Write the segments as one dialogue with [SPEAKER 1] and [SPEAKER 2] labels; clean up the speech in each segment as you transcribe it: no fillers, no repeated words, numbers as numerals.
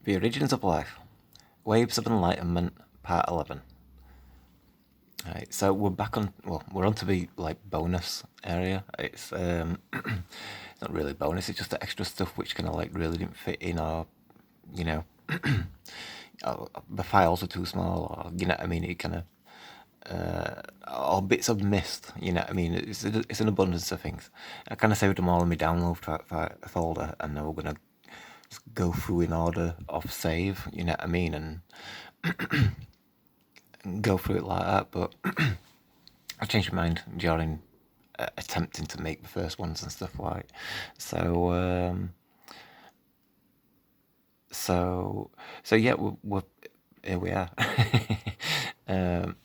[SPEAKER 1] The Origins of Life, Waves of Enlightenment, Part 11. Right, so we're back on. Well, we're on to the like bonus area. It's it's not really bonus. It's just the extra stuff which kind of like really didn't fit in, or you know, the files are too small, or you know what I mean. It kind of or bits of missed. You know what I mean. It's an abundance of things. I kind of saved them all in my download folder, and then we're gonna just go through in order of save. You know what I mean, and go through it like that. But I changed my mind during attempting to make the first ones and stuff like. So yeah, we're here we are. um,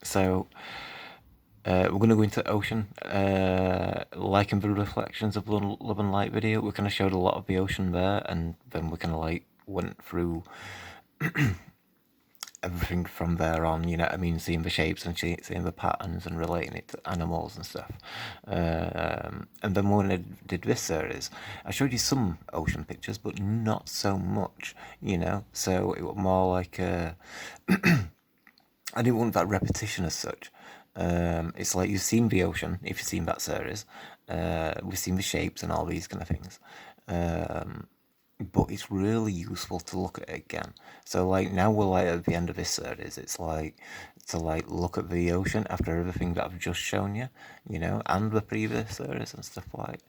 [SPEAKER 1] so we're going to go into ocean, like in the reflections of Love and Light video. We kind of showed a lot of the ocean there, and then we kind of like went through everything from there on, you know what I mean, seeing the shapes and seeing the patterns and relating it to animals and stuff. And then when I did this series, I showed you some ocean pictures, but not so much, you know. So it was more like I didn't want that repetition as such. It's like you've seen the ocean if you've seen that series. We've seen the shapes and all these kind of things. But it's really useful to look at it again. So like now we're like at the end of this series, it's like to like look at the ocean after everything that I've just shown you, you know, and the previous series and stuff like,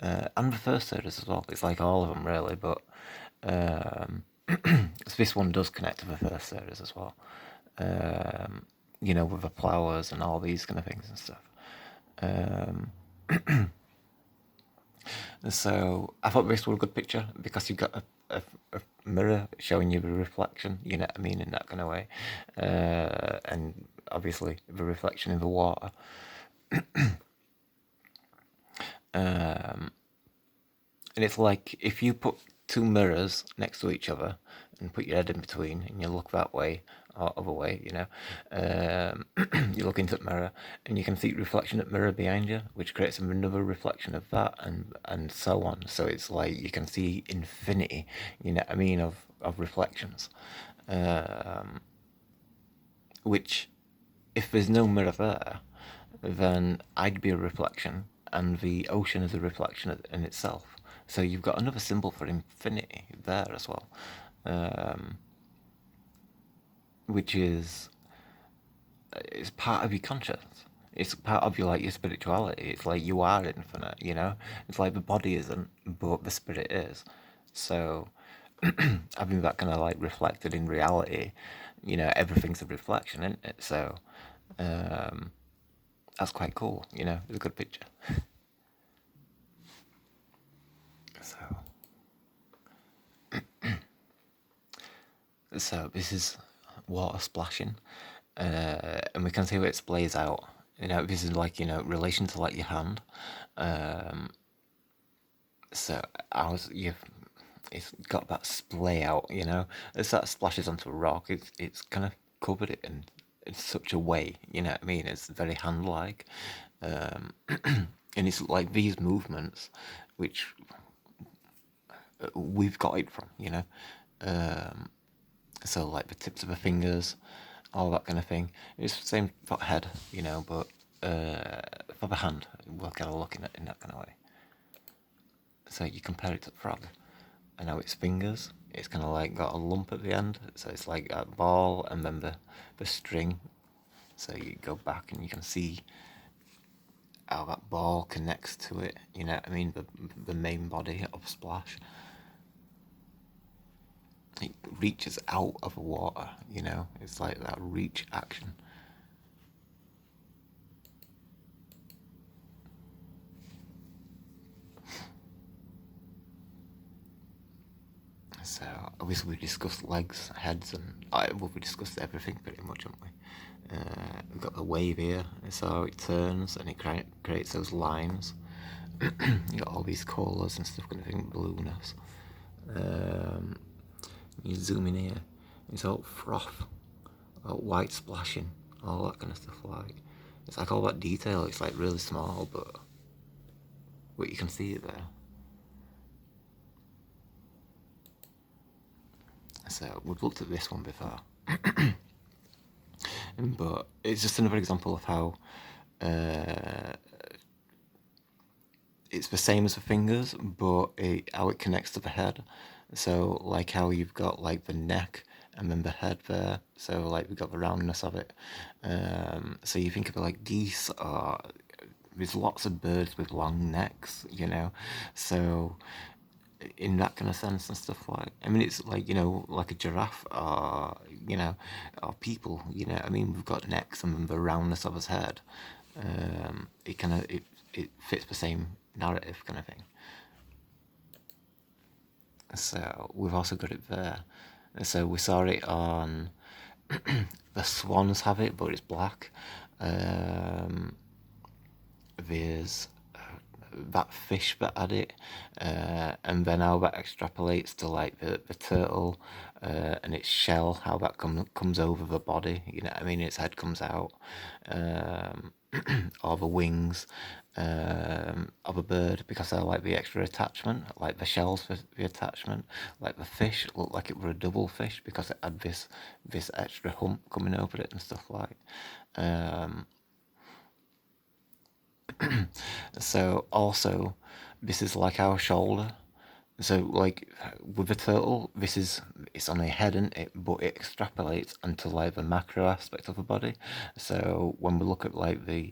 [SPEAKER 1] and the first series as well. It's like all of them really, but so this one does connect to the first series as well. You know, with the flowers and all these kind of things and stuff. So I thought this was a good picture because you've got a mirror showing you the reflection, you know what I mean, in that kind of way. And obviously the reflection in the water. And it's like if you put two mirrors next to each other and put your head in between and you look that way or other way, you know, you look into the mirror and you can see reflection at mirror behind you, which creates another reflection of that, and so on. So it's like you can see infinity, you know what I mean, of reflections. Which, if there's no mirror there, then I'd be a reflection, and the ocean is a reflection in itself. So you've got another symbol for infinity there as well, which is it's part of your conscience. It's part of your like your spirituality. It's like you are infinite, you know. It's like the body isn't, but the spirit is. So having that kind of like reflected in reality, you know, everything's a reflection, isn't it? So that's quite cool, you know. It's a good picture. So this is water splashing, and we can see where it splays out. You know, this is like, you know, relation to like your hand. So it's got that splay out. You know, as that splashes onto a rock, it's kind of covered it in such a way. You know what I mean? It's very hand-like, and it's like these movements, which we've got it from. You know. So like the tips of the fingers, all that kind of thing. It's the same for the head, you know, but for the hand, we're kind of looking at it in that kind of way. So you compare it to the frog, and now its fingers, it's kind of like got a lump at the end, so it's like a ball, and then the string. So you go back and you can see how that ball connects to it. You know what I mean? The main body of Splash. It reaches out of the water, you know. It's like that reach action. So obviously we discussed legs, heads, and we discussed everything pretty much, haven't we? We've got the wave here, so it turns and it creates those lines. You got all these colours and stuff, kind of thing, blueness. You zoom in here, it's all froth, all white splashing, all that kind of stuff. Like it's like all that detail. It's like really small, but you can see it there. So we've looked at this one before, but it's just another example of how it's the same as the fingers, but how it connects to the head. So like how you've got like the neck and then the head there. So like we've got the roundness of it. So you think of it like geese, or there's lots of birds with long necks, you know. So in that kind of sense and stuff, like, I mean, it's like, you know, like a giraffe, or, you know, or people, you know, I mean, we've got necks and the roundness of his head. It kind of, it fits the same narrative kind of thing. So we've also got it there. So we saw it on the swans have it, but it's black. There's that fish that had it, and then how that extrapolates to like the turtle, and its shell, how that comes over the body, you know what I mean, its head comes out, or the wings of a bird, because they're like the extra attachment, like the shells for the attachment, like the fish looked like it were a double fish because it had this extra hump coming over it and stuff like. So also, this is like our shoulder. So like with a turtle, it's on a head, and it, but it extrapolates onto like the macro aspect of the body. So when we look at like when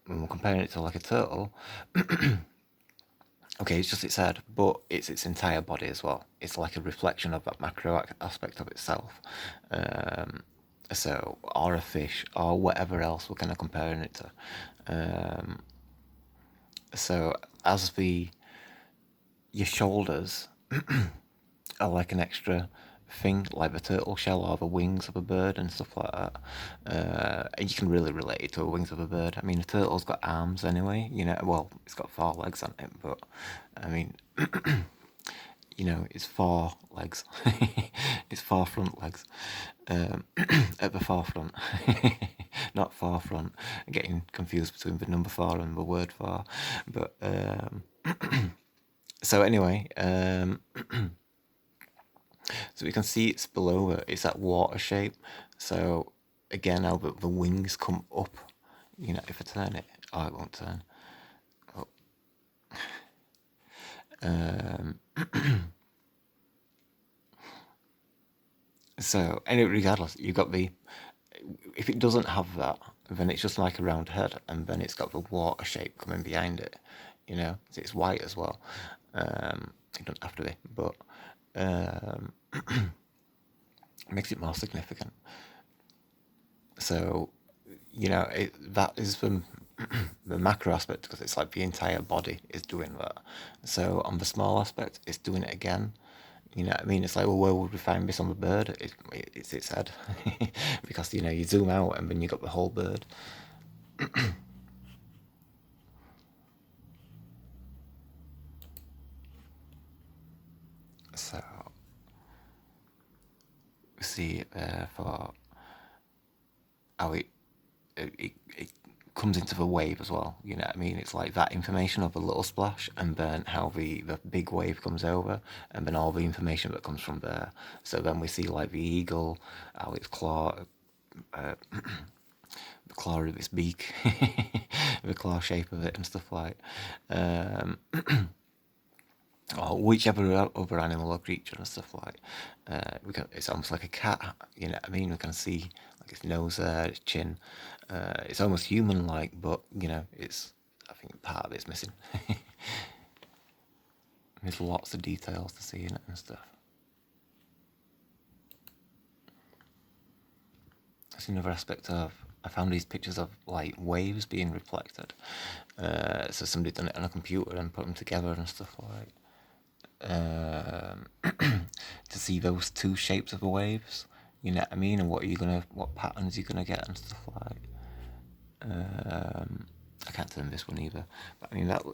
[SPEAKER 1] we're comparing it to like a turtle, okay, it's just its head, but it's its entire body as well. It's like a reflection of that macro aspect of itself. So, or a fish, or whatever else we're kind of comparing it to. So, as your shoulders are like an extra thing, like the turtle shell or the wings of a bird and stuff like that. And you can really relate it to the wings of a bird. I mean, a turtle's got arms anyway, you know, well, it's got 4 legs on it, but I mean, you know, it's 4 legs. It's 4 front legs, at the forefront, not forefront. I'm getting confused between the number 4 and the word for. But so anyway, so we can see it's below it. It's that water shape. So again, how the wings come up. You know, if I turn it, oh, it won't turn. Oh. So anyway, regardless, you've got the. If it doesn't have that, then it's just like a round head, and then it's got the water shape coming behind it. You know, so it's white as well. It doesn't have to be, but it makes it more significant. So, you know, that is the macro aspect, because it's like the entire body is doing that. So on the small aspect, it's doing it again. You know what I mean? It's like, well, where would we find this on the bird? It's its head. Because, you know, you zoom out and then you got the whole bird. So, we see for how it comes into the wave as well. You know what I mean? It's like that information of a little splash, and then how the big wave comes over, and then all the information that comes from there. So then we see like the eagle, how its the claw of its beak, the claw shape of it, and stuff like. Or whichever other animal or creature and stuff like. It's almost like a cat, you know what I mean? We can see like its nose there, its chin. It's almost human-like, but you know, I think part of it's missing. There's lots of details to see in it and stuff. That's another aspect of. I found these pictures of like waves being reflected. So somebody done it on a computer and put them together and stuff like. To see those 2 shapes of the waves, you know what I mean, and what patterns you're gonna get and stuff like. I can't turn this one either, but I mean that a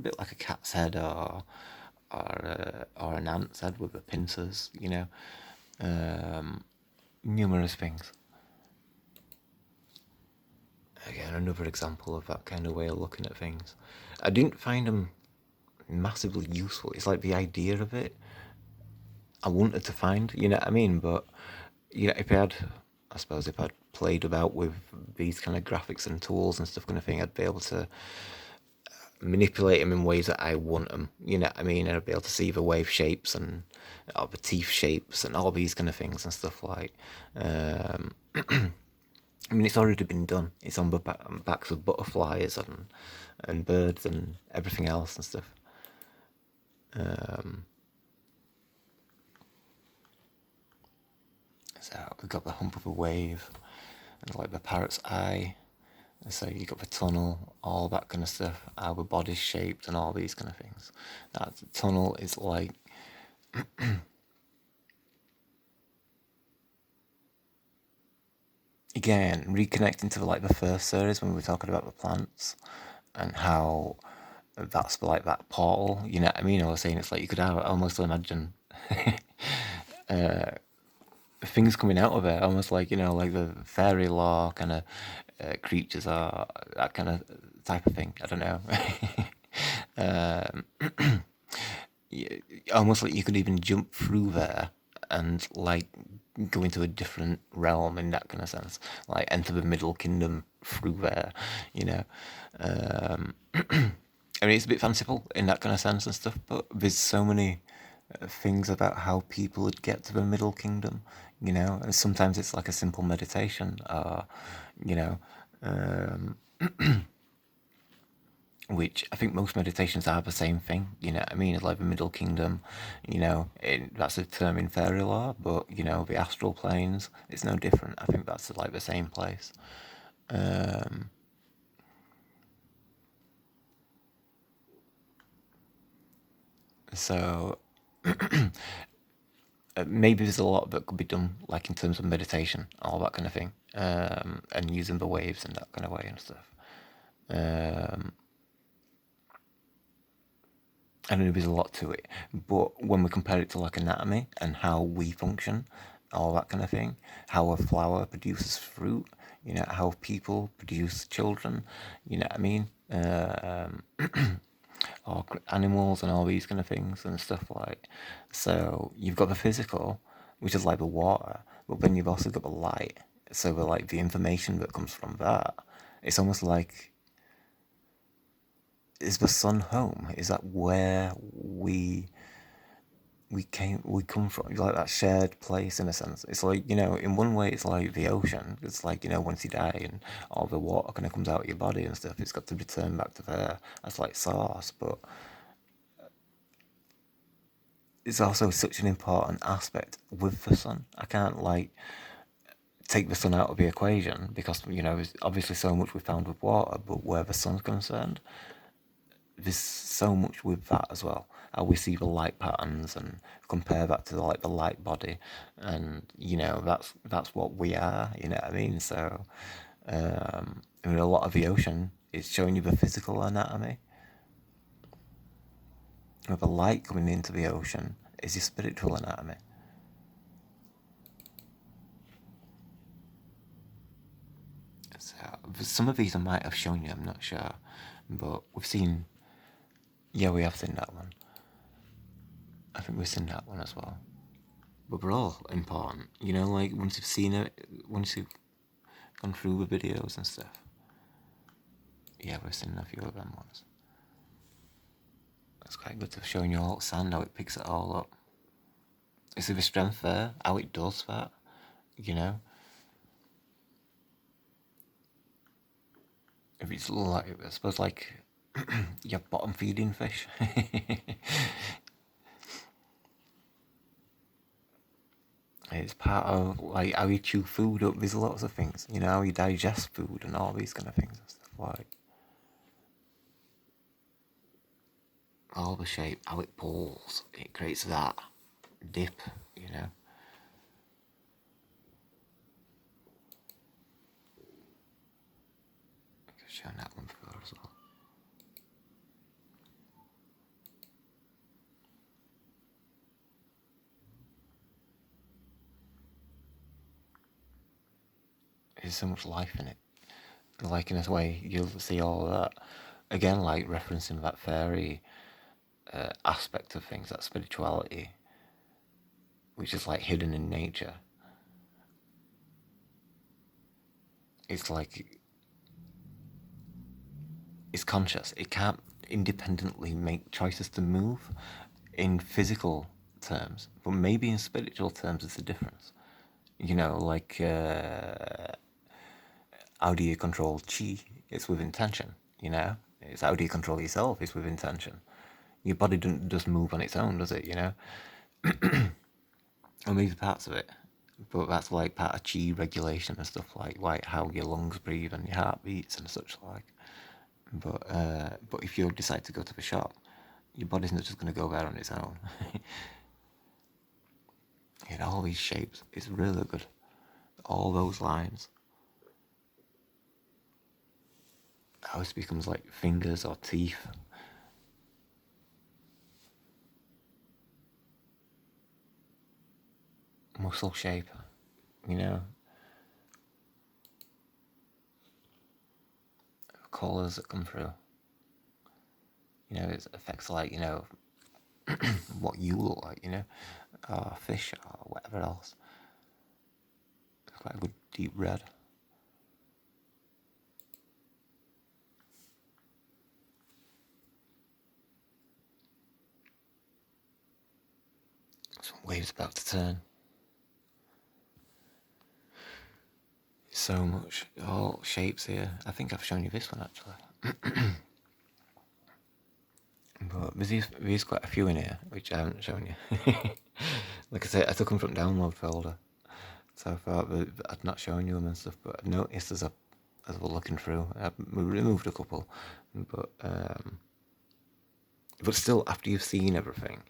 [SPEAKER 1] bit like a cat's head, or an ant's head with the pincers, you know. Numerous things. Again, another example of that kind of way of looking at things. I didn't find them massively useful. It's like the idea of it. I wanted to find, you know what I mean? But you know, if I had, I suppose, if I'd played about with these kind of graphics and tools and stuff, kind of thing, I'd be able to manipulate them in ways that I want them. You know what I mean? And I'd be able to see the wave shapes and the teeth shapes and all these kind of things and stuff like. Um, I mean, it's already been done. It's on the backs of butterflies and birds and everything else and stuff. Um, so we've got the hump of a wave and like the parrot's eye. And so you got the tunnel, all that kind of stuff, how the body's shaped and all these kind of things. That tunnel is like again reconnecting to like the first series when we were talking about the plants and how that's like that portal. You know what I mean? I was saying it's like you could almost imagine things coming out of it, almost like, you know, like the fairy lore kind of creatures are that kind of type of thing. I don't know. Almost like you could even jump through there and like go into a different realm in that kind of sense, like enter the Middle Kingdom through there, you know. Um, I mean, it's a bit fanciful in that kind of sense and stuff, but there's so many things about how people would get to the Middle Kingdom, you know. And sometimes it's like a simple meditation, you know, um, which I think most meditations are the same thing, you know what I mean? It's like the Middle Kingdom, you know, that's a term in fairy lore, but, you know, the astral planes, it's no different. I think that's like the same place. Um, so maybe there's a lot that could be done, like in terms of meditation, all that kind of thing, and using the waves in that kind of way and stuff. Um, I know there's a lot to it, but when we compare it to like anatomy and how we function, all that kind of thing, how a flower produces fruit, you know, how people produce children, you know what I mean? Or animals and all these kind of things and stuff like. So you've got the physical, which is like the water, but then you've also got the light. So the like the information that comes from that, it's almost like, is the sun home? Is that where we come from, like that shared place in a sense? It's like, you know, in one way it's like the ocean. It's like, you know, once you die and all the water kind of comes out of your body and stuff, it's got to return back to there as like source. But it's also such an important aspect with the sun. I can't like take the sun out of the equation because, you know, there's obviously so much we found with water, but where the sun's concerned, there's so much with that as well. How we see the light patterns and compare that to like the light body, and you know that's what we are. You know what I mean? So, I mean, a lot of the ocean is showing you the physical anatomy. With the light coming into the ocean is your spiritual anatomy. So some of these I might have shown you. I'm not sure, but we've seen. Yeah, we have seen that one. I think we've seen that one as well. But they're all important, you know. Like once you've seen it, once you've gone through the videos and stuff. Yeah, we've seen a few of them ones. It's quite good to showing you all sand, how it picks it all up. Is there the strength there? How it does that, you know? If it's like, I suppose, like your bottom feeding fish. It's part of like how you chew food up. There's lots of things, you know, how you digest food and all these kind of things and stuff like all the shape, how it pulls, it creates that dip, you know. I've shown that one before as well. There's so much life in it. Like in a way, you'll see all of that again, like referencing that fairy aspect of things, that spirituality. which is like hidden in nature. It's like it's conscious. It can't independently make choices to move in physical terms, but maybe in spiritual terms, it's a difference. You know, like how do you control chi? It's with intention. You know, it's how do you control yourself? It's with intention. Your body doesn't just move on its own, does it? You know, or maybe parts of it, but that's like part of chi regulation and stuff like how your lungs breathe and your heart beats and such like. But if you decide to go to the shop, your body's not just going to go there on its own. In all these shapes, it's really good. All those lines. How it becomes like fingers or teeth. Muscle shape, you know. Colours that come through. You know, it affects like, you know, what you look like, you know, or fish or whatever else. It's quite a good deep red. Some waves about to turn. So much, all shapes here. I think I've shown you this one actually. But there's quite a few in here, which I haven't shown you. Like I said, I took them from download folder. So I thought that I'd not shown you them and stuff, but I noticed as I was looking through, I removed a couple, but still, after you've seen everything,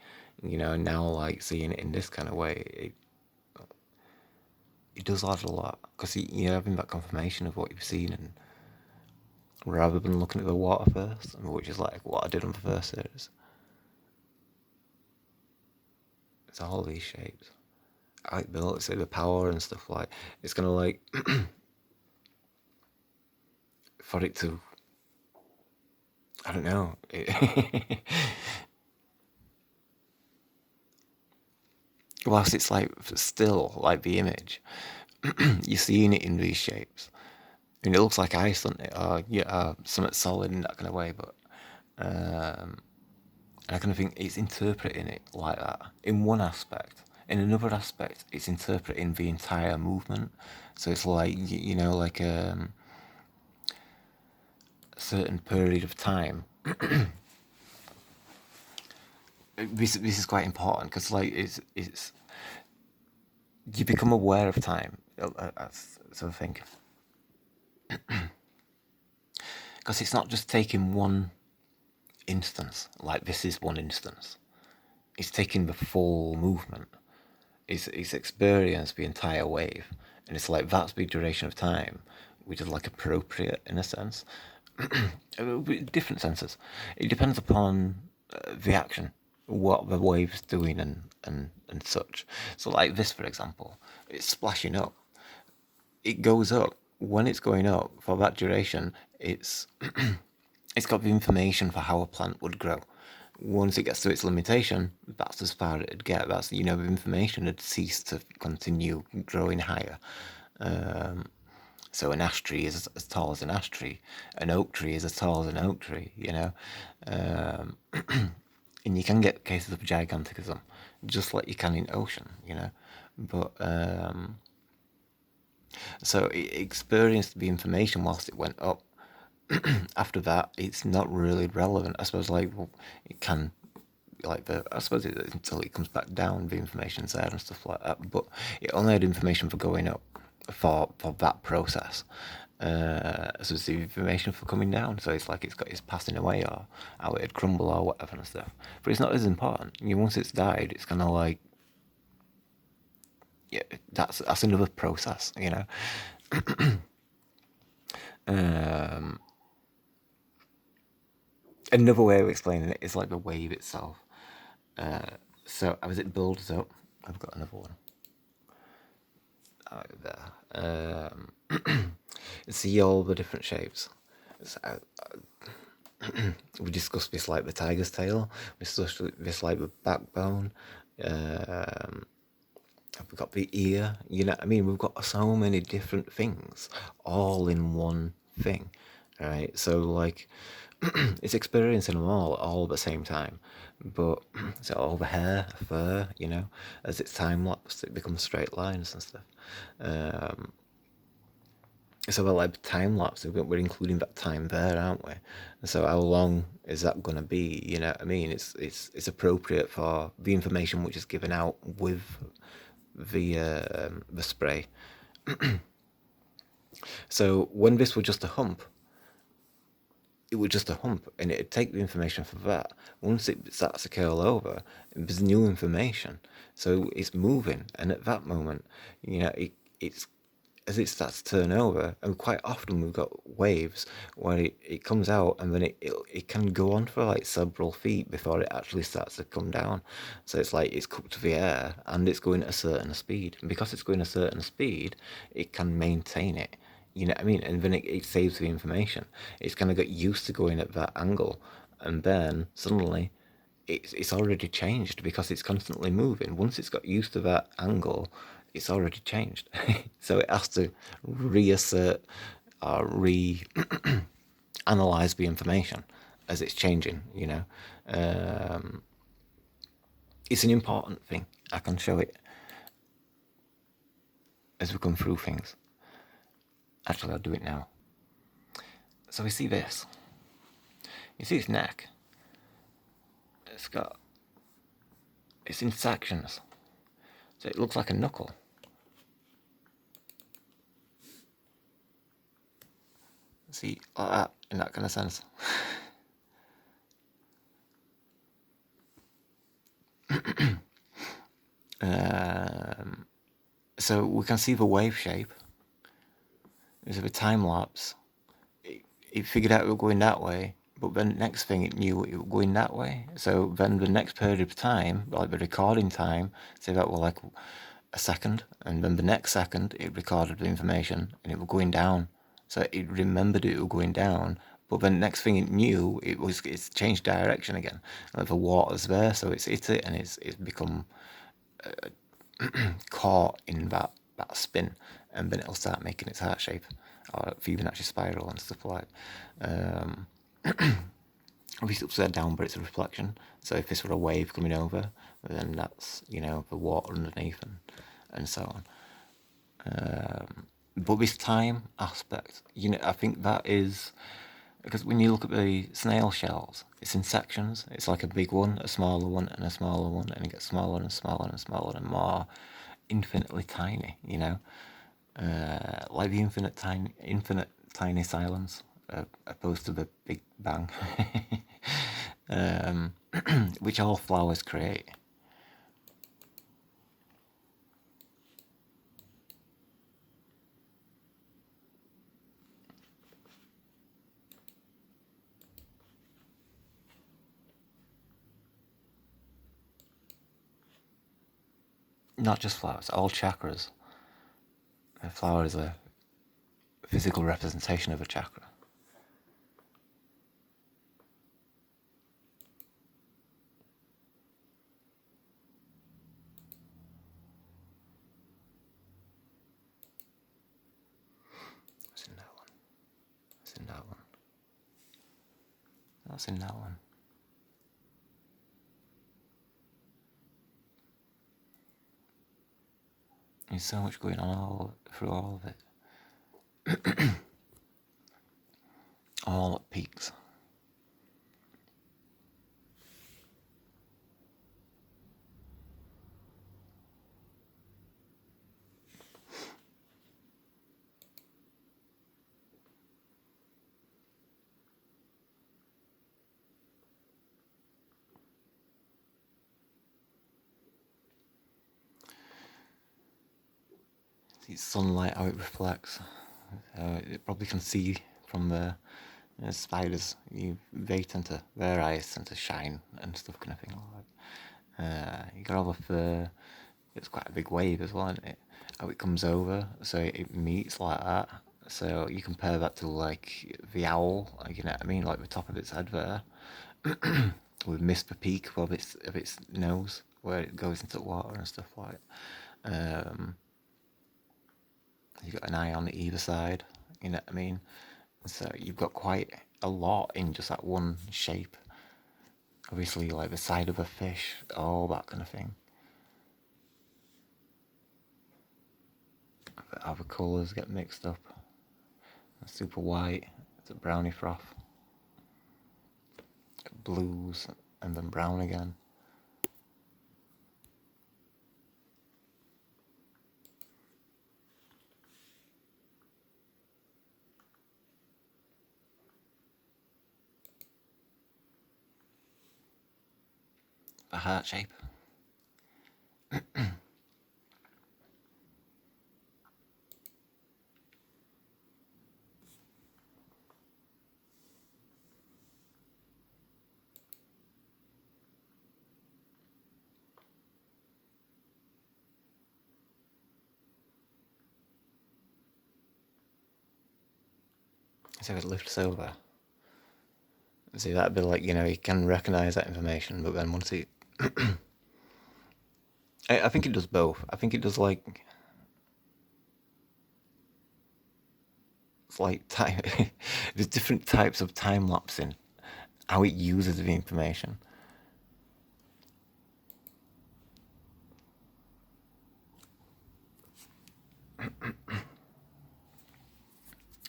[SPEAKER 1] you know, now like seeing it in this kind of way, it does add a lot because you're having that confirmation of what you've seen, and rather than looking at the water first, which is like what I did on the first series. It's all these shapes. I like built, say the power and stuff like. It's gonna like for it to. I don't know. Whilst it's like still like the image, you're seeing it in these shapes, and it looks like ice, doesn't it? Or yeah, something solid in that kind of way. But I kind of think it's interpreting it like that in one aspect. In another aspect, it's interpreting the entire movement. So it's like you know, like a certain period of time. This is quite important because like it's you become aware of time. That's sort of thing. Because it's not just taking one instance, like this is one instance. It's taking the full movement. It's experienced the entire wave. And it's like that's the duration of time, which is like appropriate in a sense. Different senses. It depends upon the action, what the wave's doing and such. So like this, for example, it's splashing up. It goes up. When it's going up for that duration, it's it's got the information for how a plant would grow. Once it gets to its limitation, that's as far as it'd get. That's, you know, the information had ceased to continue growing higher. So an ash tree is as tall as an ash tree. An oak tree is as tall as an oak tree, you know. And you can get cases of gigantism, just like you can in ocean, you know. But so it experienced the information whilst it went up. After that, it's not really relevant. I suppose, like, well, it can, like, I suppose until it comes back down, the information's there and stuff like that. But it only had information for going up for that process. So it's the information for coming down. So it's like it's passing away or how it'd crumble or whatever and stuff. But it's not as important. You know, once it's died, it's kind of like, yeah, that's another process, you know. Another way of explaining it is like the wave itself. So as it builds up, I've got another one out there. See all the different shapes. So, we discussed this like the tiger's tail. We discussed this like the backbone. We've got the ear, you know what I mean? We've got so many different things all in one thing, right? So, like, it's experiencing them all at the same time. But, so all the hair, fur, you know, as it's time lapse, it becomes straight lines and stuff. Um, so, we're like time lapse, we're including that time there, aren't we? So, how long is that going to be? You know what I mean? It's appropriate for the information which is given out with the spray. So when this was just a hump, it was just a hump, and it'd take the information from that. Once it starts to curl over, there's new information. So it's moving, and at that moment, you know, it's as it starts to turn over, and quite often we've got waves where it comes out and then it can go on for like several feet before it actually starts to come down. So it's like it's cooked the air and it's going at a certain speed. And because it's going at a certain speed, it can maintain it. You know what I mean? And then it saves the information. It's kind of got used to going at that angle. And then suddenly it's already changed because it's constantly moving. Once it's got used to that angle, it's already changed. So it has to reassert or analyze the information as it's changing, you know. Um, it's an important thing. I can show it as we come through things. Actually, I'll do it now. So we see this. You see its neck. It's in sections. So it looks like a knuckle. See, like that, in that kind of sense. So we can see the wave shape. There's a time lapse. It figured out it was going that way, but then the next thing it knew it was going that way. So then the next period of time, like the recording time, say that was like a second, and then the next second it recorded the information and it was going down. So it remembered it was going down, but then the next thing it knew it's changed direction again. Like the water's there, so it's hit it and it's become caught in that spin, and then it'll start making its heart shape or Fibonacci spiral and stuff like obviously upside down, but it's a reflection. So if this were a wave coming over, then that's, you know, the water underneath and so on. But this time aspect, you know, I think that is because when you look at the snail shells, it's in sections. It's like a big one, a smaller one, and a smaller one, and it gets smaller and smaller and smaller and more infinitely tiny, you know, like the infinite tiny silence, opposed to the Big Bang, which all flowers create. Not just flowers, all chakras. A flower is a physical representation of a chakra. What's in that one? What's in that one? What's in that one? There's so much going on through all of it. All at peaks. See sunlight, how it reflects. It probably can see from the spiders. Their eyes tend to shine and stuff kind of thing like that. You got all the fur. It's quite a big wave as well, isn't it? How it comes over, so it meets like that. So you compare that to like the owl, like, you know what I mean, like the top of its head there. We've missed the peak of its nose where it goes into the water and stuff like that. You've got an eye on either side, you know what I mean? So you've got quite a lot in just that one shape. Obviously, like the side of a fish, all that kind of thing. But how the colours get mixed up. Super white, it's a brownie froth. Blues, and then brown again. A heart shape. So it lifts over. See, that'd be like, you can recognise that information, but then once it... I think it does both. I think it does like... It's like time... There's different types of time-lapsing. How it uses the information.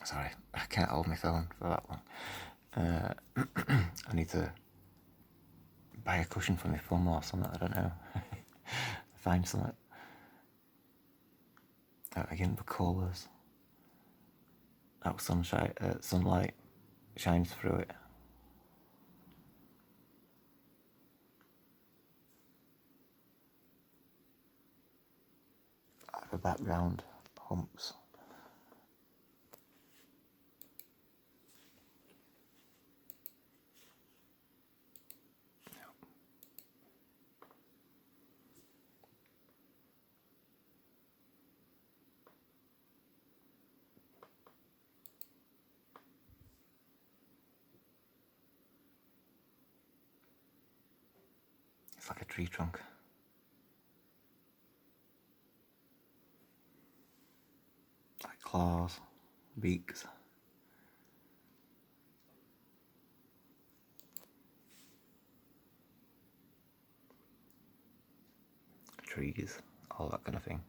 [SPEAKER 1] Sorry, I can't hold my phone for that long. I need to buy a cushion for my phone or something, I don't know. Find something. Again, the colours. How sunlight shines through it. The background humps. It's like a tree trunk. Like claws, beaks. Trees, all that kind of thing.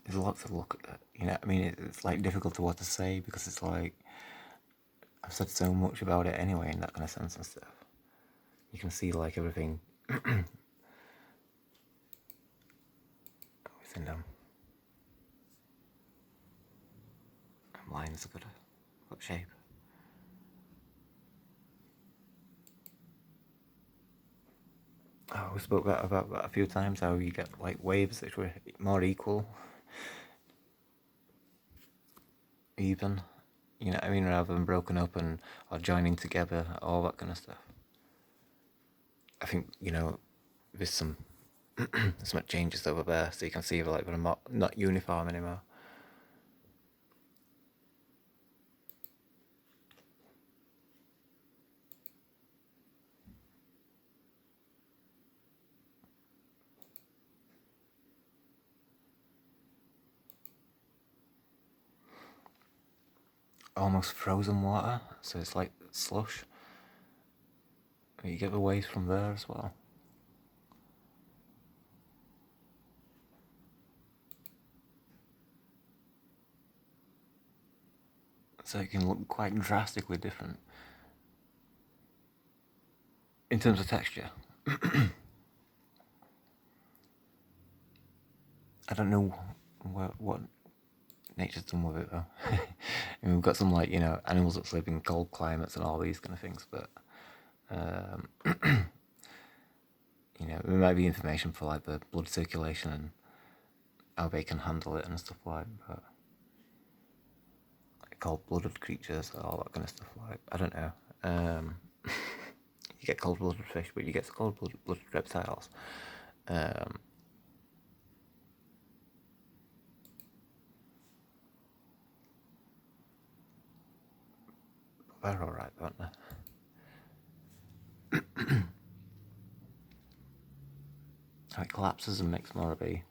[SPEAKER 1] There's a lot to look at, I mean, it's like difficult to what to say because it's like I've said so much about it anyway in that kind of sense and stuff. You can see like everything within them. Lines are good shape. Oh, we spoke about that a few times, how you get like waves which were more equal, even, you know what I mean, rather than broken up or joining together, all that kind of stuff. I think, there's some some changes over there, so you can see like they're not uniform anymore. Almost frozen water, so it's like slush. You get the waves from there as well. So it can look quite drastically different in terms of texture. I don't know what nature's done with it though. I mean, we've got some like, animals that live in cold climates and all these kind of things, but there might be information for like the blood circulation and how they can handle it and stuff like. But like cold-blooded creatures, all that kind of stuff. Like I don't know. You get cold-blooded fish, but you get cold-blooded reptiles. They're all right, aren't they? It collapses and makes more of a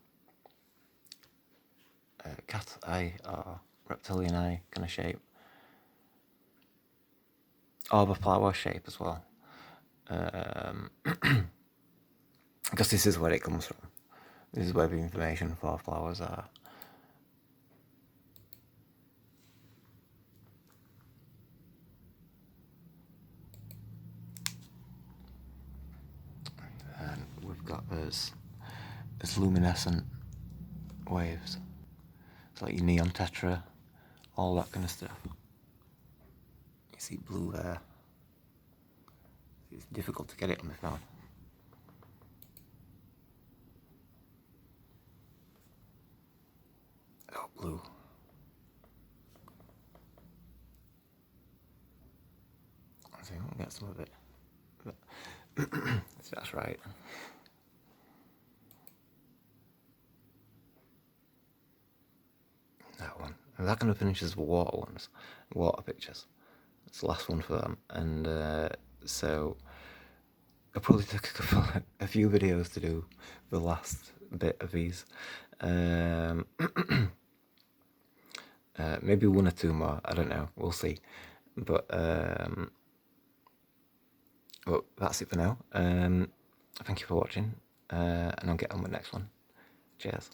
[SPEAKER 1] cat eye or reptilian eye kind of shape, or the flower shape as well. Because this is where it comes from. This is where the information for flowers are. And we've got those luminescent waves. It's like your neon tetra, all that kind of stuff. You see blue there. It's difficult to get it on the phone. Oh, blue. I think I'll get some of it. But that's right. That one. And that kind of finishes the water ones, water pictures. It's the last one for them. And so I probably took a few videos to do the last bit of these. Maybe one or two more. I don't know. We'll see. But well, that's it for now. Thank you for watching, and I'll get on with the next one. Cheers.